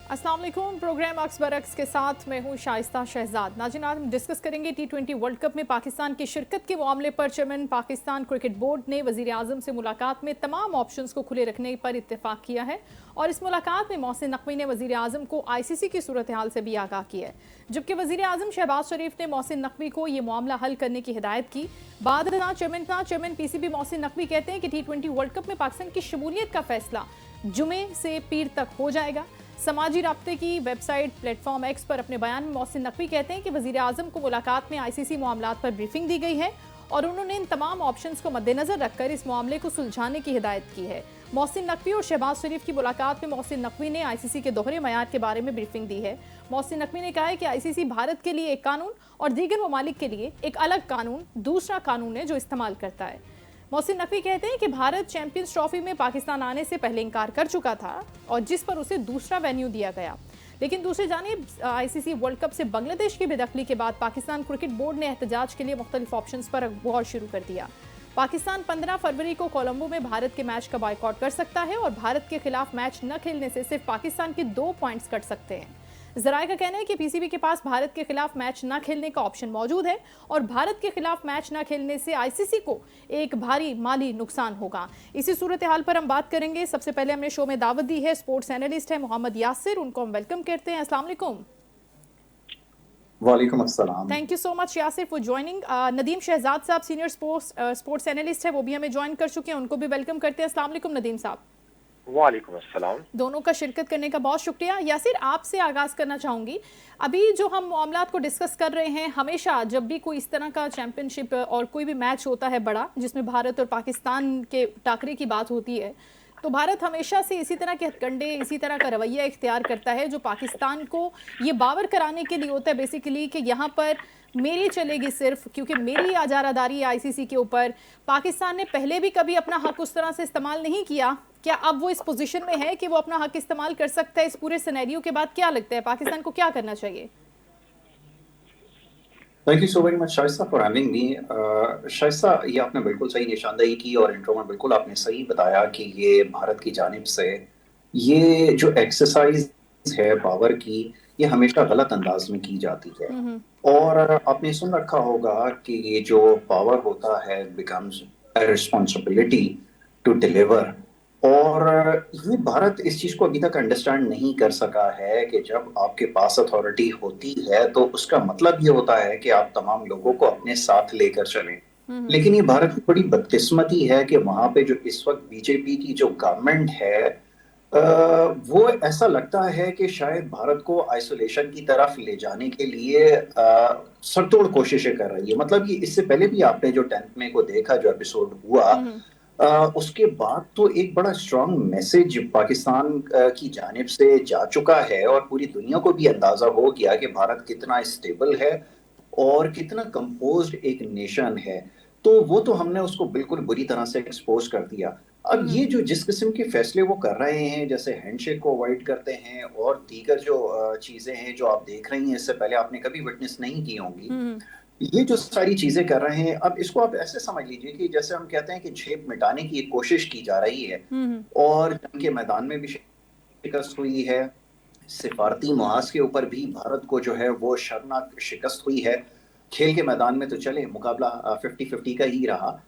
अस्सलाम वालेकुम। प्रोग्राम अक्स बरक्स के साथ मैं हूं शाइस्ता शहजाद। नाज़रीन, आज हम डिस्कस करेंगे T20 वर्ल्ड कप में पाकिस्तान की शिरकत के मामले पर। चेयरमैन पाकिस्तान क्रिकेट बोर्ड ने वज़ीर आज़म से मुलाकात में तमाम ऑप्शंस को खुले रखने पर इत्तेफाक किया है और इस मुलाकात में मोहसिन नकवी ने वज़ीर आज़म को ICC की सूरत हाल से भी आगाह किया है, जबकि वज़ीर आज़म शहबाज शरीफ ने मोहसिन नकवी को ये मामला हल करने की हिदायत की। बाद चेयरमैन PCB मोहसिन नकवी कहते हैं कि T20 वर्ल्ड कप में पाकिस्तान की शमूलियत का फैसला जुमे से पीर तक हो जाएगा। समाजी राब्ते की वेबसाइट प्लेटफॉर्म एक्स पर अपने बयान में मोहसिन नकवी कहते हैं कि वज़ीर आज़म को मुलाकात में ICC मामलात पर ब्रीफिंग दी गई है और उन्होंने इन तमाम ऑप्शंस को मद्देनजर रखकर इस मामले को सुलझाने की हिदायत की है। मोहसिन नकवी और शहबाज शरीफ की मुलाकात में मोहसिन नकवी ने ICC के दोहरे मयार के बारे में ब्रीफिंग दी है। मोहसिन नकवी ने कहा है कि ICC भारत के लिए एक कानून और दीगर ममालिक के लिए एक अलग कानून, दूसरा कानून है जो इस्तेमाल करता है। मोहसिन नकवी कहते हैं कि भारत चैंपियंस ट्रॉफी में पाकिस्तान आने से पहले इनकार कर चुका था और जिस पर उसे दूसरा वेन्यू दिया गया, लेकिन दूसरी जानिब ICC वर्ल्ड कप से बांग्लादेश की बेदखली के बाद पाकिस्तान क्रिकेट बोर्ड ने एहतजाज के लिए मुख्तलिफ ऑप्शंस पर गौर शुरू कर दिया। पाकिस्तान 15 फरवरी को कोलंबो में भारत के मैच का बायकॉट कर सकता है और भारत के खिलाफ मैच न खेलने से सिर्फ पाकिस्तान के 2 पॉइंट्स कट सकते हैं। जराए का कहना है कि PCB के पास भारत के खिलाफ मैच न खेलने का ऑप्शन मौजूद है और भारत के खिलाफ मैच न खेलने से ICC को एक भारी माली नुकसान होगा। इसी सूरत हाल पर हम बात करेंगे। सबसे पहले हमने शो में दावत दी है, स्पोर्ट्स एनालिस्ट है मोहम्मद यासिर, उनको हम वेलकम करते हैं। अस्सलाम वालेकुम। वालेकुम अस्सलाम। Thank you so much Yasir for joining. Nadeem Shahzad sahab senior sports analyst है, वो भी हमें ज्वाइन कर चुके हैं, उनको भी वेलकम करते हैं। अस्सलाम वालेकुम नदीम साहब। वालेकुम अस्सलाम। दोनों का शिरकत करने का बहुत शुक्रिया। यासिर, आपसे आगाज़ करना चाहूँगी, अभी जो हम मामलात को डिस्कस कर रहे हैं, हमेशा जब भी कोई इस तरह का चैंपियनशिप और कोई भी मैच होता है बड़ा जिसमें भारत और पाकिस्तान के टाकरे की बात होती है, तो भारत हमेशा से इसी तरह के हथकंडे, इसी तरह का रवैया इख्तियार करता है जो पाकिस्तान को ये बावर कराने के लिए होता है बेसिकली कि यहाँ पर मेरी चलेगी सिर्फ, क्योंकि मेरी आजारादारी है ICC के ऊपर। पाकिस्तान ने पहले भी कभी अपना हक उस तरह से इस्तेमाल नहीं किया, क्या अब वो इस पोजीशन में है कि वो अपना हक इस्तेमाल कर सकता है? इस पूरे सिनेरियो के बाद क्या लगता है पाकिस्तान को क्या करना चाहिए? Thank you so very much Shaista for having me. Shaista, ये आपने बिल्कुल सही निशानदेही की और इंट्रो में बिल्कुल आपने सही बताया कि ये भारत की जानिब से ये जो एक्सरसाइज है पावर की, ये हमेशा गलत अंदाज में की जाती है। और आपने सुन रखा होगा कि ये जो पावर होता है becomes a responsibility to deliver. और ये भारत इस चीज को अभी तक अंडरस्टैंड नहीं कर सका है कि जब आपके पास अथॉरिटी होती है तो उसका मतलब ये होता है कि आप तमाम लोगों को अपने साथ लेकर चलें। लेकिन ये भारत की बड़ी बदकिस्मती है कि वहां पे जो इस वक्त बीजेपी की जो गवर्नमेंट है, वो ऐसा लगता है कि शायद भारत को आइसोलेशन की तरफ ले जाने के लिए सरतोड़ कोशिशें कर रही है। मतलब ये इससे पहले भी आपने जो 10th में को देखा, जो एपिसोड हुआ, उसके बाद तो एक बड़ा स्ट्रांग मैसेज पाकिस्तान की जानिब से जा चुका है और पूरी दुनिया को भी अंदाजा हो गया कि भारत कितना स्टेबल है और कितना कंपोज्ड एक नेशन है। तो वो तो हमने उसको बिल्कुल बुरी तरह से एक्सपोज कर दिया। अब ये जो जिस किस्म के फैसले वो कर रहे हैं, जैसे हैंडशेक को अवॉइड करते हैं और दीगर जो चीजें हैं जो आप देख रही हैं, इससे पहले आपने कभी विटनेस नहीं की होंगी, ये जो सारी चीजें कर रहे हैं, अब इसको आप ऐसे समझ लीजिए कि जैसे हम कहते हैं कि झेप मिटाने की एक कोशिश की जा रही है। और जंग के मैदान में भी शिकस्त हुई है, सिफारती मुआज के ऊपर भी भारत को जो है वो शर्मनाक शिकस्त हुई है। खेल के मैदान में तो चले मुकाबला 50-50 का ही रहा।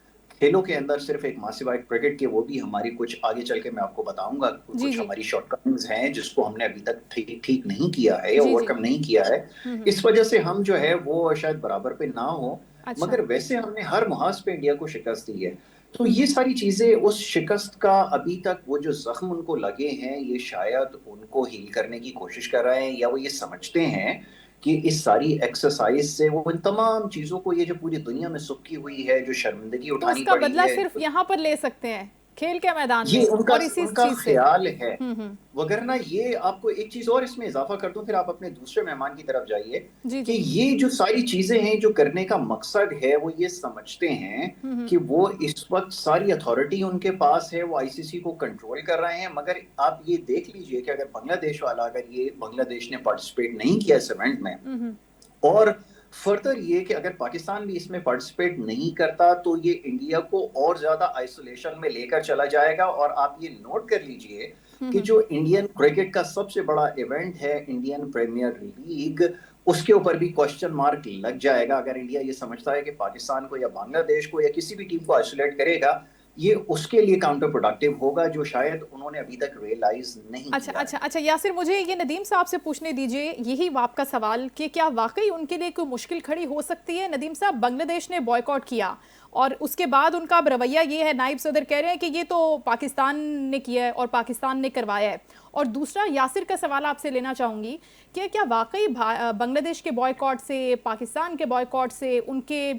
खेलों के अंदर सिर्फ एक मासिवाइड क्रिकेट के, वो भी हमारी कुछ आगे चल के मैं आपको बताऊंगा, जी कुछ जी हमारी शॉर्टकमिंग्स हैं जिसको हमने अभी तक ठीक नहीं किया है या जी जी। ओवरकम नहीं किया है। इस वजह से हम जो है वो शायद बराबर पे ना हो, अच्छा। मगर वैसे हमने हर मुहाज पे इंडिया को शिकस्त दी है। तो ये सारी चीजें, उस शिकस्त का अभी तक वो जो जख्म उनको लगे हैं, ये शायद उनको हील करने की कोशिश कर रहे हैं, या वो ये समझते हैं कि इस सारी एक्सरसाइज से वो इन तमाम चीजों को, ये जो पूरी दुनिया में सुक्की हुई है, जो शर्मिंदगी तो उठानी उसका पड़ी बदला है, सिर्फ यहाँ पर ले सकते हैं, खेल के मैदान ये में, उनका और इसी उनका चीज से। ख्याल है। हम्म। वगरना ये, आपको एक चीज और इसमें इजाफा कर दूं, फिर आप अपने दूसरे मेहमान की तरफ जाइए, जी कि जी। ये जो सारी चीजें हैं जो करने का मकसद है, वो ये समझते हैं कि वो इस वक्त सारी अथॉरिटी उनके पास है, वो ICC को कंट्रोल कर रहे हैं। मगर आप ये देख लीजिए कि अगर बांग्लादेश वाला, अगर ये बांग्लादेश ने पार्टिसिपेट नहीं किया इस इवेंट में, और फर्दर ये कि अगर पाकिस्तान भी इसमें पार्टिसिपेट नहीं करता, तो ये इंडिया को और ज्यादा आइसोलेशन में लेकर चला जाएगा। और आप ये नोट कर लीजिए कि जो इंडियन क्रिकेट का सबसे बड़ा इवेंट है इंडियन प्रीमियर लीग, उसके ऊपर भी क्वेश्चन मार्क लग जाएगा अगर इंडिया ये समझता है कि पाकिस्तान को या बांग्लादेश को या किसी भी टीम को आइसोलेट करेगा। ये उसके लिए काउंटर प्रोडक्टिव होगा, जो शायद उन्होंने अभी तक रियलाइज नहीं अच्छा किया अच्छा अच्छा यासिर, मुझे ये नदीम साहब से पूछने दीजिए यही आपका सवाल कि क्या वाकई उनके लिए कोई मुश्किल खड़ी हो सकती है। नदीम साहब, बांग्लादेश ने बॉयकॉट किया और उसके बाद उनका अब रवैया ये है, नायब सदर कह रहे हैं कि ये तो पाकिस्तान ने किया है और पाकिस्तान ने करवाया है। और दूसरा, यासिर का सवाल आपसे लेना चाहूँगी कि क्या वाकई बांग्लादेश के बॉयकॉट से, पाकिस्तान के बॉयकॉट से उनके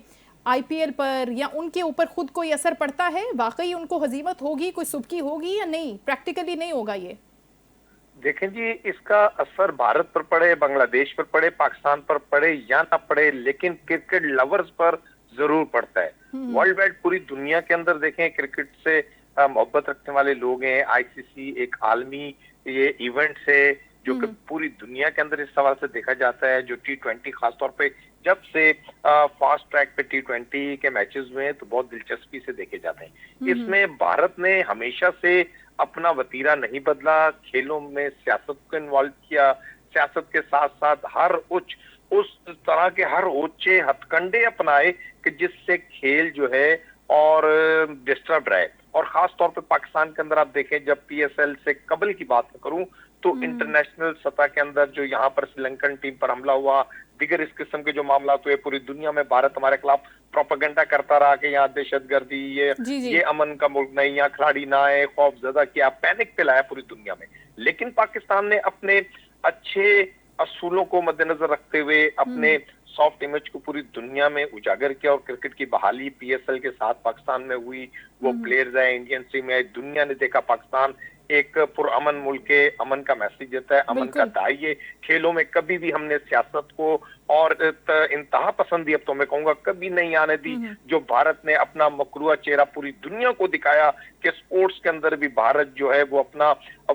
आईपीएल पर या उनके ऊपर खुद कोई असर पड़ता है? वाकई उनको हजीमत होगी, कोई सुबकी होगी या नहीं? प्रैक्टिकली नहीं होगा ये? देखें जी, इसका असर भारत पर पड़े, बांग्लादेश पर पड़े, पाकिस्तान पर पड़े या ना पड़े, लेकिन क्रिकेट लवर्स पर जरूर पड़ता है। वर्ल्ड वाइड पूरी दुनिया के अंदर देखें, क्रिकेट से मोहब्बत रखने वाले लोग हैं। आईसीसी एक आलमी ये इवेंट है जो कि पूरी दुनिया के अंदर इस सवाल से देखा जाता है। जो T20 खासतौर पे जब से फास्ट ट्रैक पे T20 के मैचेस में तो बहुत दिलचस्पी से देखे जाते हैं। इसमें भारत ने हमेशा से अपना वतीरा नहीं बदला, खेलों में सियासत को इन्वॉल्व किया, सियासत के साथ साथ उस तरह के हर ऊंचे हथकंडे अपनाए कि जिससे खेल जो है और डिस्टर्ब रहे। और खास तौर पे पाकिस्तान के अंदर आप देखें, जब PSL से कबल की बात करूं तो इंटरनेशनल सतह के अंदर जो यहाँ पर श्रीलंकन टीम पर हमला हुआ, दिगर इस किस्म के जो मामला हुए, पूरी दुनिया में भारत हमारे खिलाफ प्रोपेगेंडा करता रहा कि यहाँ दहशतगर्दी, ये अमन का मुल्क नहीं, यहाँ खिलाड़ी ना आए, खौफजदा किया, पैनिक फैलाया पूरी दुनिया में। लेकिन पाकिस्तान ने अपने अच्छे असूलों को मद्देनजर रखते हुए अपने सॉफ्ट इमेज को पूरी दुनिया में उजागर किया और क्रिकेट की बहाली PSL के साथ पाकिस्तान में हुई। वो प्लेयर्स है, इंडियन टीम है, दुनिया ने देखा पाकिस्तान एक पुरअमन मुल्क है, अमन का मैसेज देता है, अमन का दाई है। खेलों में कभी भी हमने सियासत को और इंतहा पसंदी, अब तो मैं कहूंगा, कभी नहीं आने दी। जो भारत ने अपना मकरूआ चेहरा पूरी दुनिया को दिखाया कि स्पोर्ट्स के अंदर भी भारत जो है वो अपना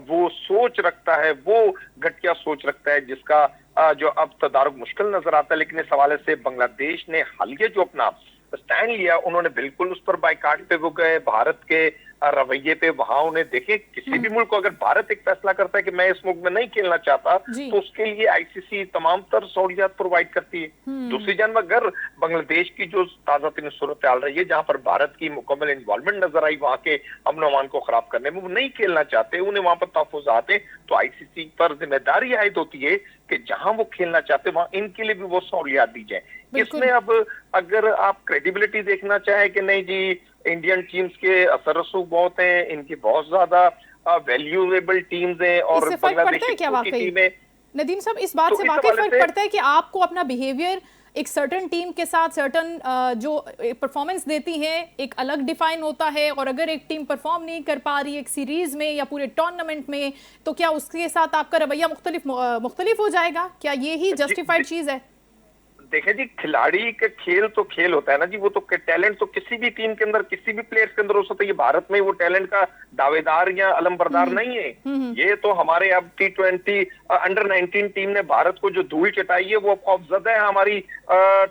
वो सोच रखता है, वो घटिया सोच रखता है जिसका जो अब तदारुक मुश्किल नजर आता है। लेकिन इस हवाले से बांग्लादेश ने हालिया जो अपना स्टैंड लिया, उन्होंने बिल्कुल उस पर बाइकाट पे वो गए, भारत के रवैये पे। वहां उन्हें देखे, किसी भी मुल्क को अगर भारत एक फैसला करता है कि मैं इस मुल्क में नहीं खेलना चाहता तो उसके लिए आईसीसी तमाम तर सहूलियात प्रोवाइड करती है। दूसरी जानब अगर बांग्लादेश की जो ताजा तरीन सूरत हाल रही है, जहां पर भारत की मुकम्मल इन्वॉल्वमेंट नजर आई वहां के अमन अमान को खराब करने में, वो नहीं खेलना चाहते, उन्हें वहां पर तहफुज़ात है, तो आईसीसी पर जिम्मेदारी आयद होती है कि जहां वो खेलना चाहते वहां इनके लिए भी वो सहूलियात दी जाए। इसमें अब अगर आप क्रेडिबिलिटी देखना चाहें कि नहीं जी, इंडियन टीम्स के असर रसूख बहुत हैं, इनकी बहुत ज्यादा वैल्यूएबल टीम्स हैं और बांग्लादेश की टीमें। नदीम साहब, इस बात से वाकई फर्क पड़ता है कि आपको अपना बिहेवियर एक सर्टन टीम के साथ सर्टन जो परफॉर्मेंस देती है एक अलग डिफाइन होता है, और अगर एक टीम परफॉर्म नहीं कर पा रही एक सीरीज में या पूरे टूर्नामेंट में, तो क्या उसके साथ आपका रवैया मुख्तलिफ हो जाएगा? क्या ये ही जस्टिफाइड चीज है? देखें जी, खिलाड़ी का खेल तो खेल होता है ना जी, वो तो टैलेंट तो किसी भी टीम के अंदर, किसी भी प्लेयर्स के अंदर हो सकता है। ये भारत में वो टैलेंट का दावेदार या अलमबरदार नहीं है। ये तो हमारे अब T20 अंडर 19 टीम ने भारत को जो धूल चटाई है वो खौफजदा है हमारी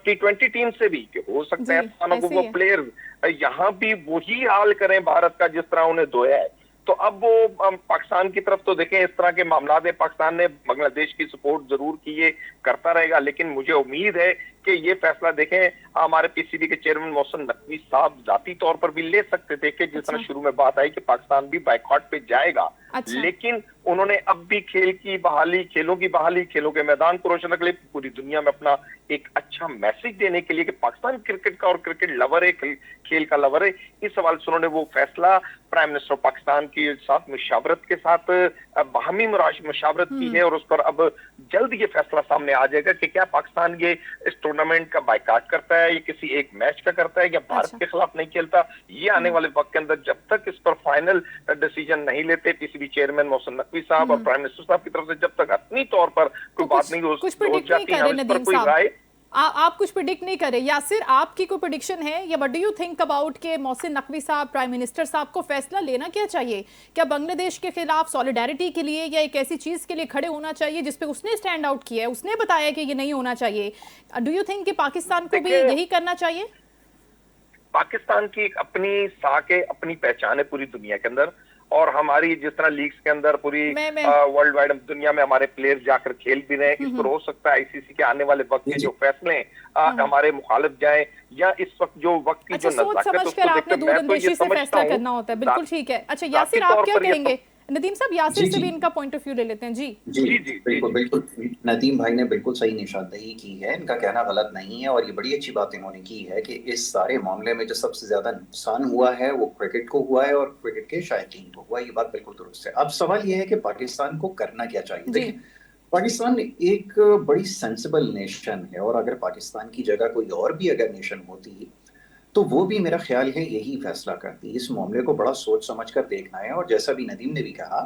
T20 टीम से भी, कि हो सकता है वो प्लेयर्स यहाँ भी वही हाल करें भारत का जिस तरह उन्हें धोया है। तो अब वो पाकिस्तान की तरफ तो देखें, इस तरह के मामला में पाकिस्तान ने बांग्लादेश की सपोर्ट जरूर की है, करता रहेगा। लेकिन मुझे उम्मीद है कि ये फैसला देखें हमारे PCB के चेयरमैन मोहसिन नकवी साहब जाती तौर पर भी ले सकते थे कि जिस तरह शुरू में बात आई कि पाकिस्तान भी बाइकॉट पे जाएगा। लेकिन उन्होंने अब भी खेल की बहाली, खेलों के मैदान को रोशन रखने, पूरी दुनिया में अपना एक अच्छा मैसेज देने के लिए कि पाकिस्तान क्रिकेट का और क्रिकेट लवर है, खेल का लवर है, इस सवाल से उन्होंने वो फैसला प्राइम मिनिस्टर पाकिस्तान के साथ मुशावरत के साथ बाहमी मुशावरत की है। और उस पर अब जल्द ये फैसला सामने आ जाएगा कि क्या पाकिस्तान ये इस टूर्नामेंट का बाइकाट करता है, ये किसी एक मैच का करता है, या भारत के खिलाफ नहीं खेलता। ये आने वाले वक्त के अंदर जब तक इस पर फाइनल डिसीजन नहीं लेते PCB चेयरमैन मोहसिन नकवी साहब और प्राइम मिनिस्टर साहब की तरफ से, जब तक अपनी तौर पर कोई बात नहीं हो जाती है, इस पर कोई राय आप कुछ प्रिडिक्ट नहीं करें। यासिर, आपकी कोई प्रेडिक्शन है या what do you think about के मोहसिन नकवी साहब, प्राइम मिनिस्टर साहब को फैसला लेना क्या चाहिए? क्या बांग्लादेश के खिलाफ सॉलिडारिटी के लिए या एक ऐसी चीज के लिए खड़े होना चाहिए जिसपे उसने स्टैंड आउट किया है, उसने बताया कि ये नहीं होना चाहिए? डू यू थिंक कि पाकिस्तान को भी यही करना चाहिए? पाकिस्तान की एक अपनी साख है, अपनी पहचान है पूरी दुनिया के अंदर। और हमारी जिस तरह लीग्स के अंदर पूरी वर्ल्ड वाइड दुनिया में हमारे प्लेयर्स जाकर खेल भी रहे हैं, इस पर हो सकता है आईसीसी के आने वाले वक्त के जो फैसले हमारे मुखालिफ जाए, या इस वक्त जो वक्त की जो नज़ाकत उसको देखकर मैं तो ये समझता हूं करना होता है। बिल्कुल ठीक है। अच्छा यासिर, आप क्या कहेंगे? नदीम साहब, यासिर से भी इनका पॉइंट ऑफ व्यू ले लेते हैं। जी जी जी बिल्कुल बिल्कुल, नदीम भाई ने बिल्कुल सही निशानदेही की है, इनका कहना गलत नहीं है। और ये बड़ी अच्छी बात इन्होंने की है कि इस सारे मामले में जो सबसे ज्यादा नुकसान हुआ है वो क्रिकेट को हुआ है और क्रिकेट के शायकीन को हुआ है। ये बात बिल्कुल दुरुस्त है। अब सवाल ये है कि पाकिस्तान को करना क्या चाहिए। देखिए, पाकिस्तान एक बड़ी सेंसिबल नेशन है, और अगर पाकिस्तान की जगह कोई और भी अगर नेशन होती तो वो भी मेरा ख्याल है यही फैसला करती। इस मामले को बड़ा सोच समझ कर देखना है। और जैसा भी नदीम ने भी कहा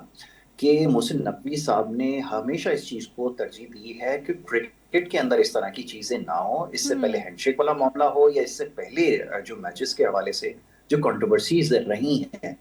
कि मोहसिन नकवी साहब ने हमेशा इस चीज को तरजीह दी है कि क्रिकेट के अंदर इस तरह की चीजें ना हो। इससे पहले हैंडशेक वाला मामला हो या इससे पहले जो मैचेस के हवाले से जो कंट्रोवर्सीज रही हैं,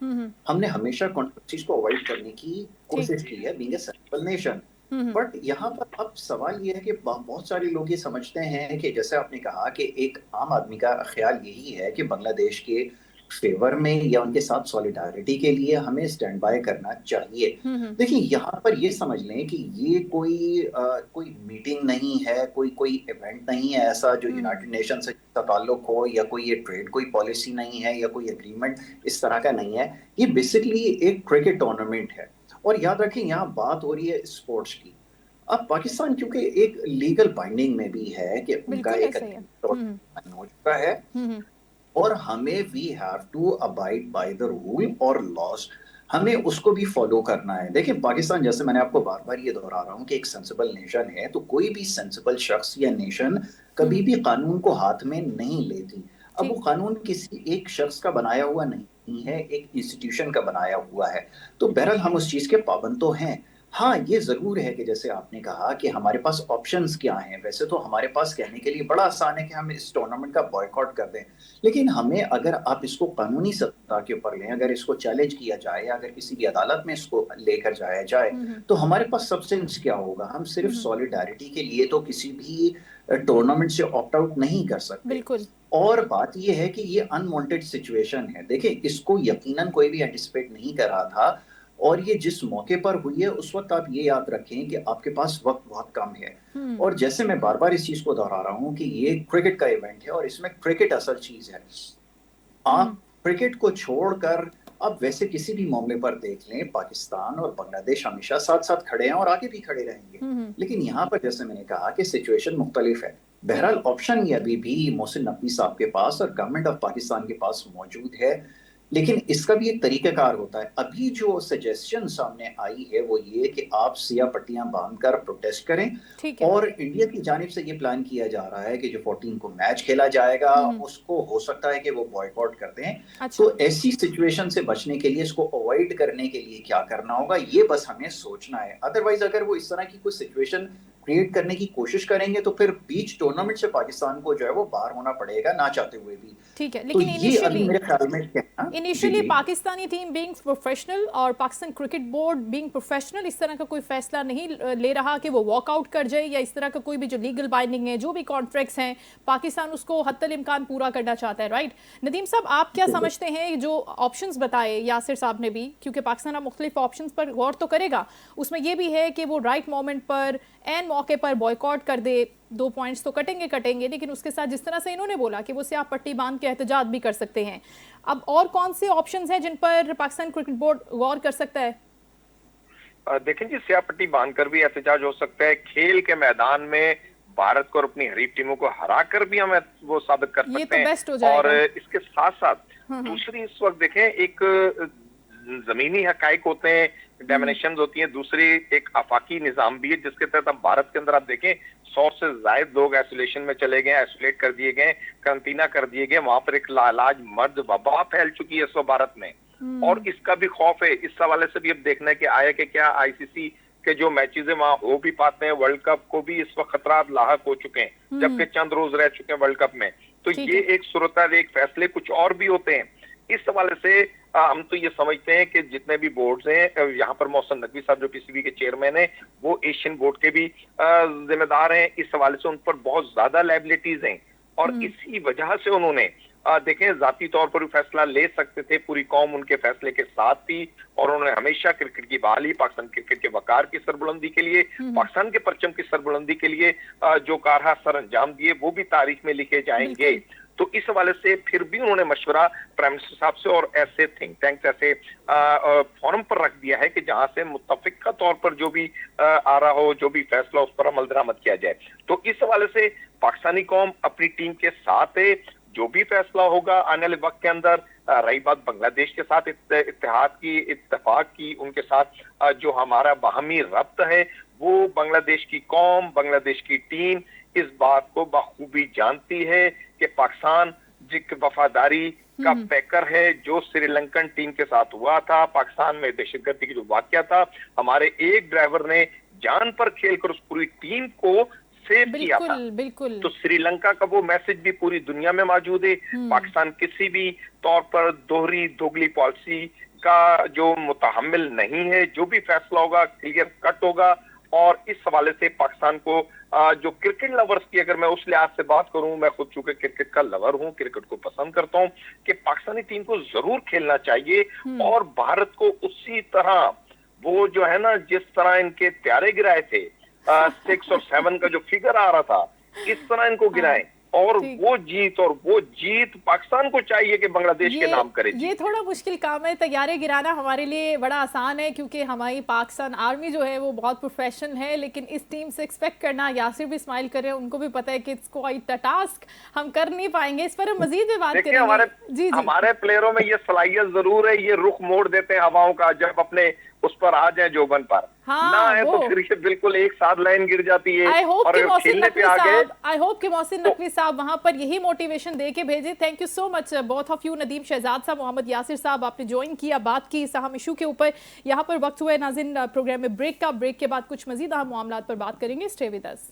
हमने हमेशा कंट्रोवर्सीज को अवॉइड करने की कोशिश की है, being a sensible nation. But यहाँ पर अब सवाल ये है कि बहुत सारे लोग ये समझते हैं कि जैसे आपने कहा कि एक आम आदमी का ख्याल यही है कि बांग्लादेश के फेवर में या उनके साथ सॉलिडारिटी के लिए हमें स्टैंड बाय करना चाहिए। देखिए, यहाँ पर ये समझ लें कि ये कोई मीटिंग नहीं है, कोई इवेंट नहीं है ऐसा जो यूनाइटेड नेशन से ताल्लुक हो, या कोई ये ट्रेड कोई पॉलिसी नहीं है, या कोई एग्रीमेंट इस तरह का नहीं है। ये बेसिकली एक क्रिकेट टूर्नामेंट है। और याद रखें, यहाँ बात हो रही है स्पोर्ट्स की। अब पाकिस्तान क्योंकि एक लीगल बाइंडिंग में भी है कि उनका एक हो चुका है, और हमें we have to abide by the rule और लॉज, हमें उसको भी फॉलो करना है। देखिए, पाकिस्तान, जैसे मैंने आपको बार बार ये दोहरा रहा हूँ कि एक सेंसिबल नेशन है, तो कोई भी सेंसिबल शख्स या नेशन कभी भी कानून को हाथ में नहीं लेती। अब वो कानून किसी एक शख्स का बनाया हुआ नहीं है, एक इंस्टीट्यूशन का बनाया हुआ है। तो बहरहाल हम उस चीज के पाबंद तो हैं। हाँ, ये जरूर है कि जैसे आपने कहा कि हमारे पास ऑप्शंस क्या हैं। वैसे तो हमारे पास कहने के लिए बड़ा आसान है कि हम इस टूर्नामेंट का बॉयकॉट कर दें, लेकिन हमें, अगर आप इसको कानूनी सत्ता के ऊपर लें, अगर इसको चैलेंज किया जाए, अगर किसी भी अदालत में इसको लेकर जाया जाए, तो हमारे पास सब्सटेंस क्या होगा। हम सिर्फ सॉलिडारिटी के लिए तो किसी भी टूर्नामेंट से ऑप्ट आउट नहीं कर सकते। बिल्कुल। और बात यह है कि ये अनवांटेड सिचुएशन है। देखिए, इसको यकीनन कोई भी एंटिसिपेट नहीं कर रहा था, और ये जिस मौके पर हुई है उस वक्त आप ये याद रखें कि आपके पास वक्त बहुत कम है। और जैसे मैं बार बार इस चीज को दोहरा रहा हूं कि ये क्रिकेट का इवेंट है, और इसमें क्रिकेट असल चीज है। आप क्रिकेट को छोड़कर अब वैसे किसी भी मामले पर देख लें, पाकिस्तान और बांग्लादेश हमेशा साथ साथ खड़े हैं और आगे भी खड़े रहेंगे। लेकिन यहाँ पर जैसे मैंने कहा कि सिचुएशन मुख्तलिफ है। बहरहाल ऑप्शन ये अभी भी मोहसिन नकवी साहब के पास और गवर्नमेंट ऑफ पाकिस्तान के पास मौजूद है, लेकिन इसका भी एक तरीकाकार होता है। अभी जो सजेशन सामने आई है वो ये कि आप सियाह पट्टियां बांधकर प्रोटेस्ट करें, और इंडिया की जानिब से ये प्लान किया जा रहा है कि जो 14 को मैच खेला जाएगा उसको हो सकता है कि वो बॉयकॉट कर दें। अच्छा। तो ऐसी सिचुएशन से बचने के लिए, इसको अवॉइड करने के लिए क्या करना होगा, ये बस हमें सोचना है। अदरवाइज अगर वो इस तरह की कोई सिचुएशन क्रिएट करने की कोशिश करेंगे तो फिर बीच टूर्नामेंट से पाकिस्तान को जो है वो बाहर होना पड़ेगा, ना चाहते हुए भी। ठीक है, लेकिन तो ये अभी मेरे ख्याल में initially Pakistani team being professional और Pakistan cricket board being professional इस तरह का कोई फैसला नहीं ले रहा कि वो वॉकआउट कर जाए, या इस तरह का कोई भी जो लीगल बाइंडिंग है, जो भी कॉन्ट्रैक्ट्स हैं, पाकिस्तान उसको हत्तल इम्कान पूरा करना चाहता है। राइट नदीम साहब, आप क्या समझते हैं जो ऑप्शंस बताए यासिर साहब ने भी, क्योंकि पाकिस्तान अब मुख्तलिफ ऑप्शंस पर गौर तो करेगा, उसमें यह भी है कि वो राइट मोमेंट पर, एन मौके पर बॉयकॉट कर दे, 2 पॉइंट्स तो कटेंगे, लेकिन उसके साथ जिस तरह से इन्होंने बोला कि वो स्याह पट्टी बांध के एहतजाज भी कर सकते हैं। अब और कौन से ऑप्शंस हैं जिन पर पाकिस्तान क्रिकेट बोर्ड गौर कर सकता है? देखें जी, स्याह पट्टी बांधकर भी एहतजाज हो सकता है। खेल के मैदान में भारत को और अपनी हरीफ टीमों को हराकर भी हम वो साबित कर सकते हैं। बेस्ट हो जाएगा। और इसके साथ साथ दूसरी, इस वक्त देखें, एक जमीनी हकाइक होते हैं, डेमिनेशन होती हैं, दूसरी एक आफाकी निजाम भी है जिसके तहत अब भारत के अंदर आप देखें 100 से ज्यादा लोग आइसोलेशन में चले गए, आइसोलेट कर दिए गए, काrantina कर दिए गए। वहां पर एक लाइलाज मर्द वबा फैल चुकी है इस वक्त भारत में, और इसका भी खौफ है। इस हवाले से भी अब देखना है कि आया कि क्या आईसीसी के जो मैचेस है वहां हो भी पाते हैं। वर्ल्ड कप को भी इस वक्त खतरा लाहक हो चुके हैं, जबकि चंद रोज रह चुके हैं वर्ल्ड कप में। तो ये एक सूरत, एक फैसले कुछ और भी होते हैं। इस हवाले से हम तो ये समझते हैं कि जितने भी बोर्ड्स हैं, यहाँ पर मोहसिन नकवी साहब जो पीसीबी के चेयरमैन हैं, वो एशियन बोर्ड के भी जिम्मेदार हैं। इस हवाले से उन पर बहुत ज्यादा लायबिलिटीज हैं, और इसी वजह से उन्होंने देखें जाती तौर पर भी फैसला ले सकते थे, पूरी कौम उनके फैसले के साथ थी और उन्होंने हमेशा क्रिकेट की बहाली, पाकिस्तान क्रिकेट के वकार की सरबुलंदी के लिए, पाकिस्तान के परचम की सरबुलंदी के लिए जो कारहा सर अंजाम दिए वो भी तारीख में लिखे जाएंगे। तो इस हवाले से फिर भी उन्होंने मशवरा प्राइम मिनिस्टर साहब से और ऐसे थिंक टैंक्स, ऐसे फोरम पर रख दिया है कि जहां से मुत्तफिका तौर पर जो भी आ रहा हो, जो भी फैसला उस पर अमल दरामद किया जाए। तो इस हवाले से पाकिस्तानी कौम अपनी टीम के साथ है, जो भी फैसला होगा आने वाले वक्त के अंदर। रही बात बांग्लादेश के साथ इत्तेहाद की, इत्तेफाक की, उनके साथ जो हमारा बाहमी रब्त है, वो बांग्लादेश की कौम, बांग्लादेश की टीम इस बात को बखूबी जानती है कि पाकिस्तान जिक वफादारी का पैकर है। जो श्रीलंकन टीम के साथ हुआ था, पाकिस्तान में दहशतगर्दी की जो वाकया था, हमारे एक ड्राइवर ने जान पर खेलकर उस पूरी टीम को सेव किया था। बिल्कुल। तो श्रीलंका का वो मैसेज भी पूरी दुनिया में मौजूद है। पाकिस्तान किसी भी तौर पर दोहरी दोगली पॉलिसी का जो मुतहम्मिल नहीं है, जो भी फैसला होगा क्लियर कट होगा। और इस हवाले से पाकिस्तान को जो क्रिकेट लवर्स की, अगर मैं उस लिहाज से बात करूं, मैं खुद चूंकि क्रिकेट का लवर हूं, क्रिकेट को पसंद करता हूं, कि पाकिस्तानी टीम को जरूर खेलना चाहिए और भारत को उसी तरह वो जो है ना, जिस तरह इनके प्यारे गिराए थे 6 और 7 का जो फिगर आ रहा था, इस तरह इनको गिराएं और वो जीत पाकिस्तान को चाहिए कि बांग्लादेश के नाम करे। ये थोड़ा मुश्किल काम है, तैयारी गिराना हमारे लिए बड़ा आसान है क्योंकि हमारी पाकिस्तान आर्मी जो है वो बहुत प्रोफेशनल है, लेकिन इस टीम से एक्सपेक्ट करना, यासिर भी स्माइल कर रहे हैं, उनको भी पता है कि इट्स क्वाइट अ टास्क, हम कर नहीं पाएंगे। इस पर हम मजीद में बात करेंगे। हमारे प्लेयरों में ये सलाहियत जरूर है, ये रुख मोड़ देते हैं हवाओं का, जब अपने उस पर आ जाए जोबन पर ना है तो फिर ये बिल्कुल एक साथ लाइन गिर जाती है। आई होप कि मोहसिन नकवी तो, साहब वहां पर यही मोटिवेशन दे के भेजे। Thank you so much both of you, Nadeem Shahzad sahab, Mohammad Yasir साहब, आपने ज्वाइन किया, बात की इस अहम इशू के ऊपर। यहाँ पर वक्त हुआ है नाज़रीन प्रोग्राम में ब्रेक का। ब्रेक के बाद कुछ मजीद अहम मामलात पर बात करेंगे। Stay with us.